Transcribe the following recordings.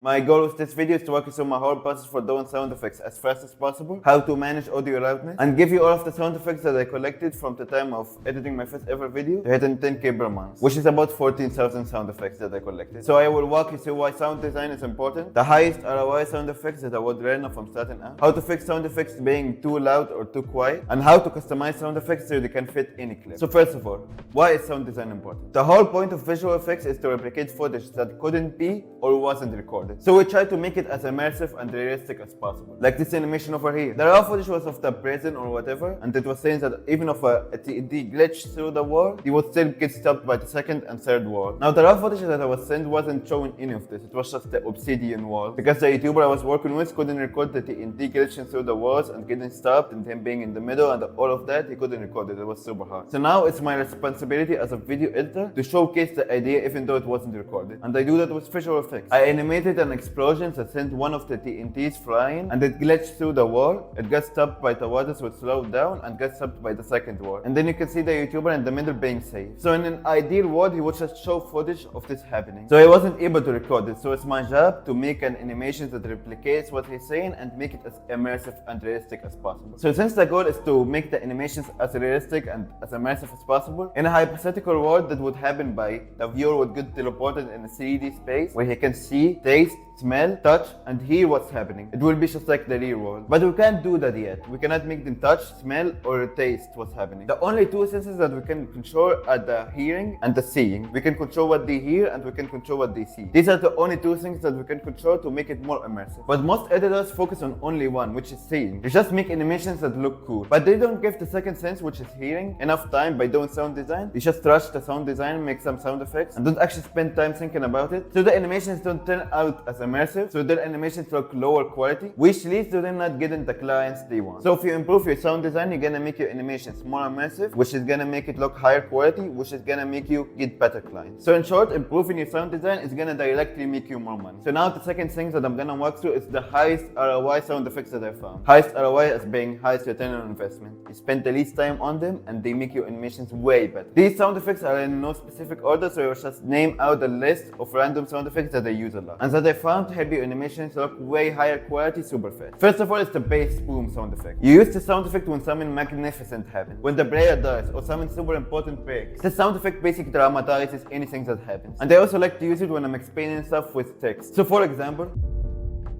My goal with this video is to walk you through my whole process for doing sound effects as fast as possible, how to manage audio loudness, and give you all of the sound effects that I collected from the time of editing my first ever video to hitting 10k per month, which is about 14,000 sound effects that I collected. So I will walk you through why sound design is important, the highest ROI sound effects that I would learn from starting out, how to fix sound effects being too loud or too quiet, and how to customize sound effects so they can fit any clip. So first of all, why is sound design important? The whole point of visual effects is to replicate footage that couldn't be or wasn't recorded. So we try to make it as immersive and realistic as possible. Like this animation over here. The raw footage was of the prison or whatever, and it was saying that even if a TNT glitched through the wall, he would still get stopped by the second and third wall. Now the raw footage that I was sent wasn't showing any of this. It was just the obsidian wall. Because the YouTuber I was working with couldn't record the TNT glitching through the walls and getting stopped and him being in the middle and all of that, he couldn't record it. It was super hard. So now it's my responsibility as a video editor to showcase the idea even though it wasn't recorded. And I do that with visual effects. I animated an explosion that sent one of the TNTs flying and it glitched through the wall. It got stopped by the water, so it slowed down and got stopped by the second wall. And then you can see the YouTuber in the middle being safe. So in an ideal world, he would just show footage of this happening. So he wasn't able to record it. So it's my job to make an animation that replicates what he's saying and make it as immersive and realistic as possible. So since the goal is to make the animations as realistic and as immersive as possible, in a hypothetical world that would happen by the viewer would get teleported in a 3D space where he can see, taste, smell, touch, and hear what's happening. It will be just like the real world. But we can't do that yet. We cannot make them touch, smell, or taste what's happening. The only two senses that we can control are the hearing and the seeing. We can control what they hear and we can control what they see. These are the only two things that we can control to make it more immersive. But most editors focus on only one, which is seeing. They just make animations that look cool. But they don't give the second sense, which is hearing, enough time by doing sound design. They just rush the sound design, make some sound effects, and don't actually spend time thinking about it. So the animations don't turn out as immersive, so their animations look lower quality, which leads to them not getting the clients they want. So if you improve your sound design, you're gonna make your animations more immersive, which is gonna make it look higher quality, which is gonna make you get better clients. So in short, improving your sound design is gonna directly make you more money. So now the second thing that I'm gonna walk through is the highest ROI sound effects that I found. Highest ROI as being highest return on investment. You spend the least time on them and they make your animations way better. These sound effects are in no specific order, so I will just name out a list of random sound effects that I use a lot and that I found to help your animations look way higher quality super fast. First of all, it's the bass boom sound effect. You use the sound effect when something magnificent happens, when the player dies or something super important breaks. The sound effect basically dramatizes anything that happens. And I also like to use it when I'm explaining stuff with text. So for example,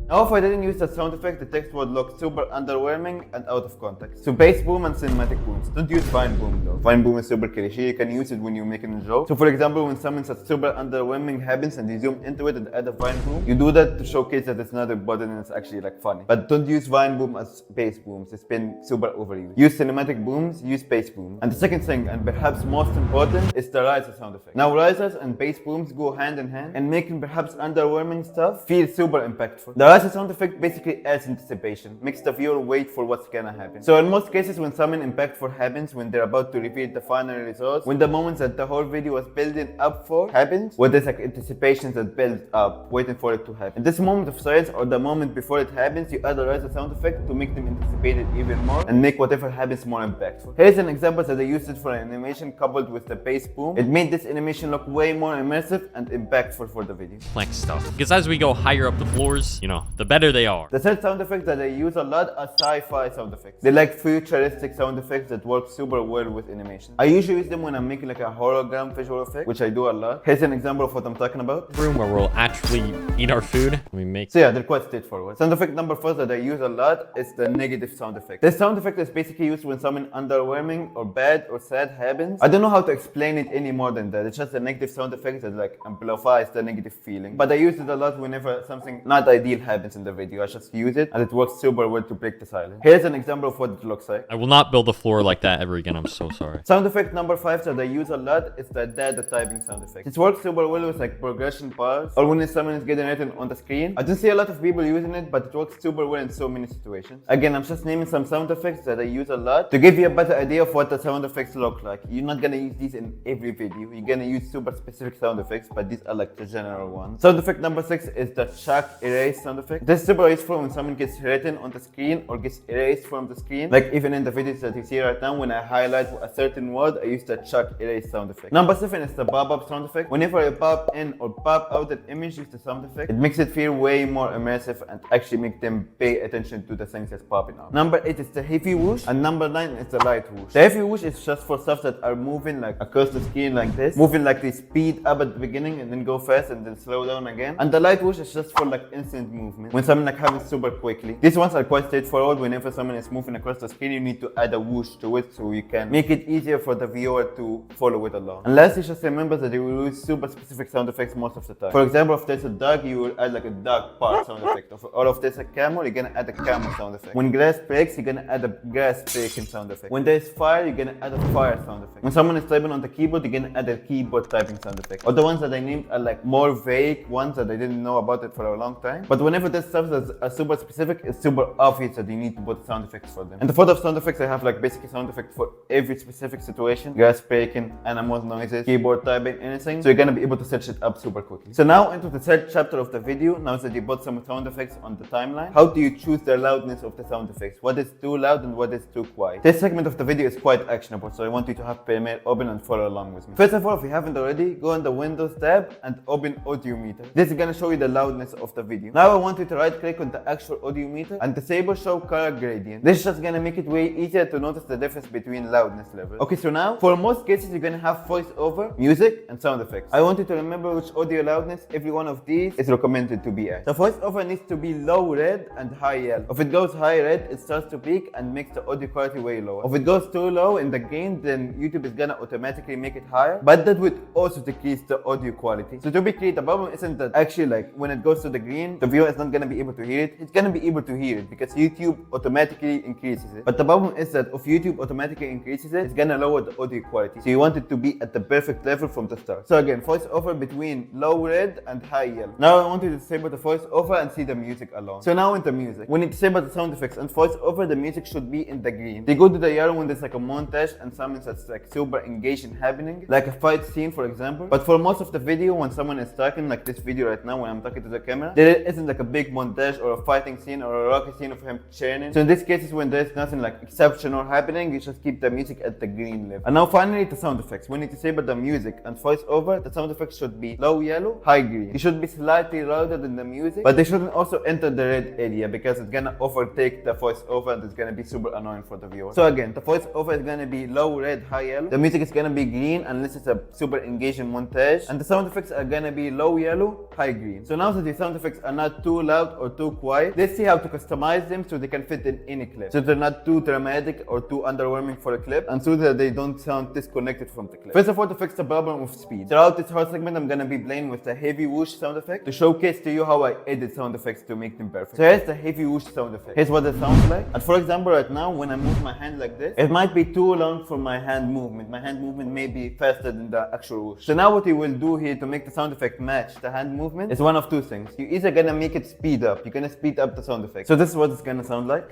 now if I didn't use that sound effect, the text would look super underwhelming and out of context. So bass boom and cinematic booms. Don't use vine boom though. Vine boom is super cliche, you can use it when you're making a joke. So for example, when something that's super underwhelming happens and you zoom into it and add a vine boom, you do that to showcase that it's not important and it's actually like funny. But don't use vine boom as bass booms, it's been super overused. Use cinematic booms, use bass boom. And the second thing, and perhaps most important, is the riser sound effect. Now risers and bass booms go hand in hand and making perhaps underwhelming stuff feel super impactful. The sound effect basically adds anticipation, makes the viewer wait for what's gonna happen. So in most cases, when something impactful happens, when they're about to reveal the final results, when the moments that the whole video was building up for happens, where there's like anticipations that build up, waiting for it to happen. In this moment of silence or the moment before it happens, you add a riser sound effect to make them anticipated even more and make whatever happens more impactful. Here's an example that I used it for an animation coupled with the bass boom. It made this animation look way more immersive and impactful for the video. Like stuff. Because as we go higher up the floors, the better they are. The third sound effect that I use a lot are sci-fi sound effects. They're like futuristic sound effects that work super well with animation. I usually use them when I'm making like a hologram visual effect, which I do a lot. Here's an example of what I'm talking about. Room where we'll actually eat our food. So yeah, they're quite straightforward. Sound effect number 4 that I use a lot is the negative sound effect. This sound effect is basically used when something underwhelming or bad or sad happens. I don't know how to explain it any more than that. It's just a negative sound effect that like amplifies the negative feeling. But I use it a lot whenever something not ideal happens in the video. I just use it and it works super well to break the silence. Here's an example of what it looks like. I will not build a floor like that ever again. I'm so sorry. Sound effect number 5 that I use a lot is the data typing sound effect. It works super well with like progression bars or when someone is getting written on the screen. I don't see a lot of people using it, but it works super well in so many situations. Again, I'm just naming some sound effects that I use a lot to give you a better idea of what the sound effects look like. You're not gonna use these in every video. You're gonna use super specific sound effects, but these are like the general ones. Sound effect number 6 is the shock erase sound effect. This is super useful when someone gets written on the screen or gets erased from the screen. Like even in the videos that you see right now, when I highlight a certain word, I use the chuck erase sound effect. Number 7 is the pop-up sound effect. Whenever I pop in or pop out an image, use the sound effect. It makes it feel way more immersive and actually make them pay attention to the things that's popping out. Number 8 is the heavy whoosh, and number 9 is the light whoosh. The heavy whoosh is just for stuff that are moving like across the screen like this, moving like they speed up at the beginning and then go fast and then slow down again. And the light whoosh is just for like instant movement, when someone like happens super quickly. These ones are quite straightforward. Whenever someone is moving across the screen, you need to add a whoosh to it so you can make it easier for the viewer to follow it along. And lastly, just remember that you will use super specific sound effects most of the time. For example, if there's a dog, you will add like a dog park sound effect. Or if there's a camel, you're gonna add a camel sound effect. When grass breaks, you're gonna add a grass breaking sound effect. When there's fire, you're gonna add a fire sound effect. When someone is typing on the keyboard, you're gonna add a keyboard typing sound effect. Or the ones that I named are like more vague ones that I didn't know about it for a long time. But whenever there's stuff that's super specific, it's super obvious that you need to put sound effects for them. And the photo of sound effects, I have like basically sound effects for every specific situation. Grass breaking, animals noises, keyboard typing, anything. So you're gonna be able to search it up super quickly. So now into the third chapter of the video. Now that you put some sound effects on the timeline, how do you choose the loudness of the sound effects? What is too loud and what is too quiet? This segment of the video is quite actionable, so I want you to have Premiere open and follow along with me. First of all, if you haven't already, go on the Windows tab and open Audio Meter. This is gonna show you the loudness of the video. Now I want you to right click on the actual audio meter and disable show color gradient. This is just gonna make it way easier to notice the difference between loudness levels. Okay, so now for most cases you're gonna have voiceover, music, and sound effects. I want you to remember which audio loudness every one of these is recommended to be at. The voiceover needs to be low red and high yellow. If it goes high red, it starts to peak and makes the audio quality way lower. If it goes too low in the gain, then YouTube is gonna automatically make it higher, but that would also decrease the audio quality. So to be clear, the problem isn't that actually like when it goes to the green, the viewer is not gonna be able to hear it. It's gonna be able to hear it because YouTube automatically increases it. But the problem is that if YouTube automatically increases it, it's gonna lower the audio quality. So you want it to be at the perfect level from the start. So again, voiceover between low red and high yellow. Now I want you to disable the voiceover and see the music alone. So now in the music, when you disable the sound effects and voiceover, the music should be in the green. They go to the yellow when there's like a montage and something that's like super engaging happening, like a fight scene for example. But for most of the video, when someone is talking, like this video right now when I'm talking to the camera, there isn't like a big montage or a fighting scene or a rocky scene of him churning. So in this case, when there's nothing like exceptional happening, you just keep the music at the green level. And now finally the sound effects. When you disable the music and voiceover, the sound effects should be low yellow, high green. They should be slightly louder than the music, but they shouldn't also enter the red area because it's gonna overtake the voiceover and it's gonna be super annoying for the viewer. So again, the voiceover is gonna be low red, high yellow. The music is gonna be green unless it's a super engaging montage, and the sound effects are gonna be low yellow, high green. So now that the sound effects are not too loud or too quiet, let's see how to customize them so they can fit in any clip. So they're not too dramatic or too underwhelming for a clip, and so that they don't sound disconnected from the clip. First of all, to fix the problem with speed. Throughout this whole segment, I'm gonna be playing with the heavy whoosh sound effect to showcase to you how I edit sound effects to make them perfect. So here's the heavy whoosh sound effect. Here's what it sounds like. And for example, right now, when I move my hand like this, it might be too long for my hand movement. My hand movement may be faster than the actual whoosh. So now what you will do here to make the sound effect match the hand movement is one of two things. You're either gonna make it speed up, you're gonna speed up the sound effect. So this is what it's gonna sound like.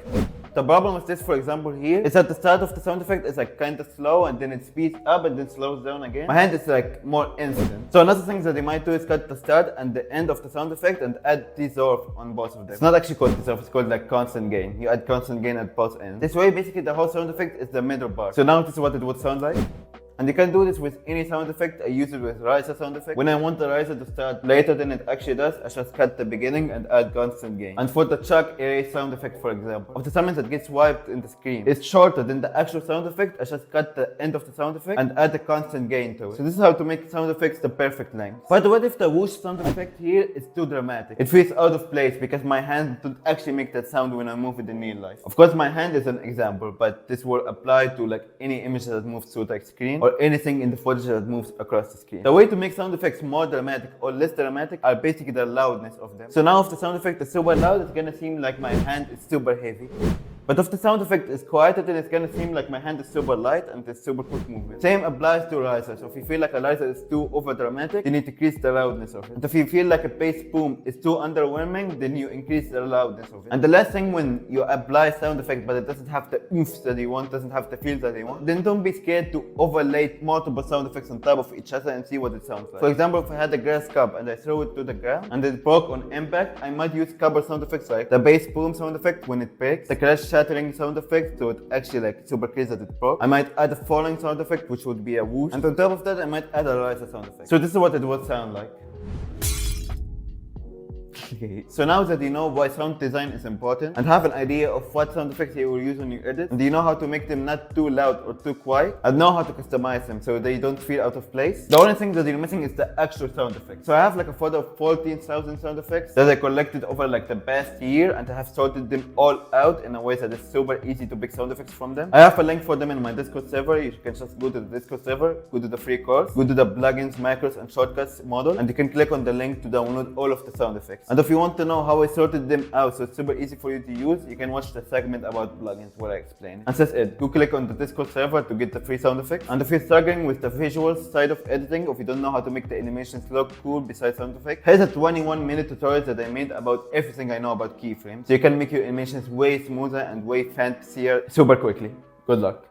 The problem with this, for example, here is at the start of the sound effect it's like kind of slow and then it speeds up and then slows down again. My hand is like more instant. So another thing that they might do is cut the start and the end of the sound effect and add dissolve on both of them. It's not actually called dissolve, it's called like constant gain. You add constant gain at both ends. This way, basically the whole sound effect is the middle part. So now this is what it would sound like. And you can do this with any sound effect. I use it with riser sound effect. When I want the riser to start later than it actually does, I just cut the beginning and add constant gain. And for the chuck erase sound effect, for example, of the summons that gets wiped in the screen, it's shorter than the actual sound effect. I just cut the end of the sound effect and add a constant gain to it. So this is how to make sound effects the perfect length. But what if the whoosh sound effect here is too dramatic? It feels out of place because my hand don't actually make that sound when I move it in real life. Of course, my hand is an example, but this will apply to like any image that moves through the screen or anything in the footage that moves across the screen. The way to make sound effects more dramatic or less dramatic are basically the loudness of them. So now if the sound effect is super loud, it's gonna seem like my hand is super heavy. But if the sound effect is quieter, then it's gonna seem like my hand is super light and it's super quick movement. Same applies to riser. So if you feel like a riser is too over dramatic, you need to increase the loudness of it. And if you feel like a bass boom is too underwhelming, then you increase the loudness of it. And the last thing, when you apply sound effect but it doesn't have the oomph that you want, doesn't have the feel that you want, then don't be scared to overlay multiple sound effects on top of each other and see what it sounds like. For example, if I had a grass cup and I throw it to the ground and it broke on impact, I might use couple sound effects like the bass boom sound effect when it breaks, the crash shattering sound effect so it actually like super crazy that it broke. I might add a falling sound effect which would be a whoosh, and on top of that I might add a riser sound effect. So this is what it would sound like. Okay. So now that you know why sound design is important and have an idea of what sound effects you will use on your edit, and you know how to make them not too loud or too quiet, and know how to customize them so they don't feel out of place, the only thing that you're missing is the actual sound effects. So I have like a photo of 14,000 sound effects that I collected over like the past year, and I have sorted them all out in a way that it's super easy to pick sound effects from them. I have a link for them in my Discord server. You can just go to the Discord server, go to the free course, go to the plugins, macros and shortcuts model, and you can click on the link to download all of the sound effects. And if you want to know how I sorted them out so it's super easy for you to use, you can watch the segment about plugins where I explain it. And that's it. Go click on the Discord server to get the free sound effects. And if you're struggling with the visual side of editing, or if you don't know how to make the animations look cool besides sound effects, here's a 21-minute tutorial that I made about everything I know about keyframes, so you can make your animations way smoother and way fancier super quickly. Good luck.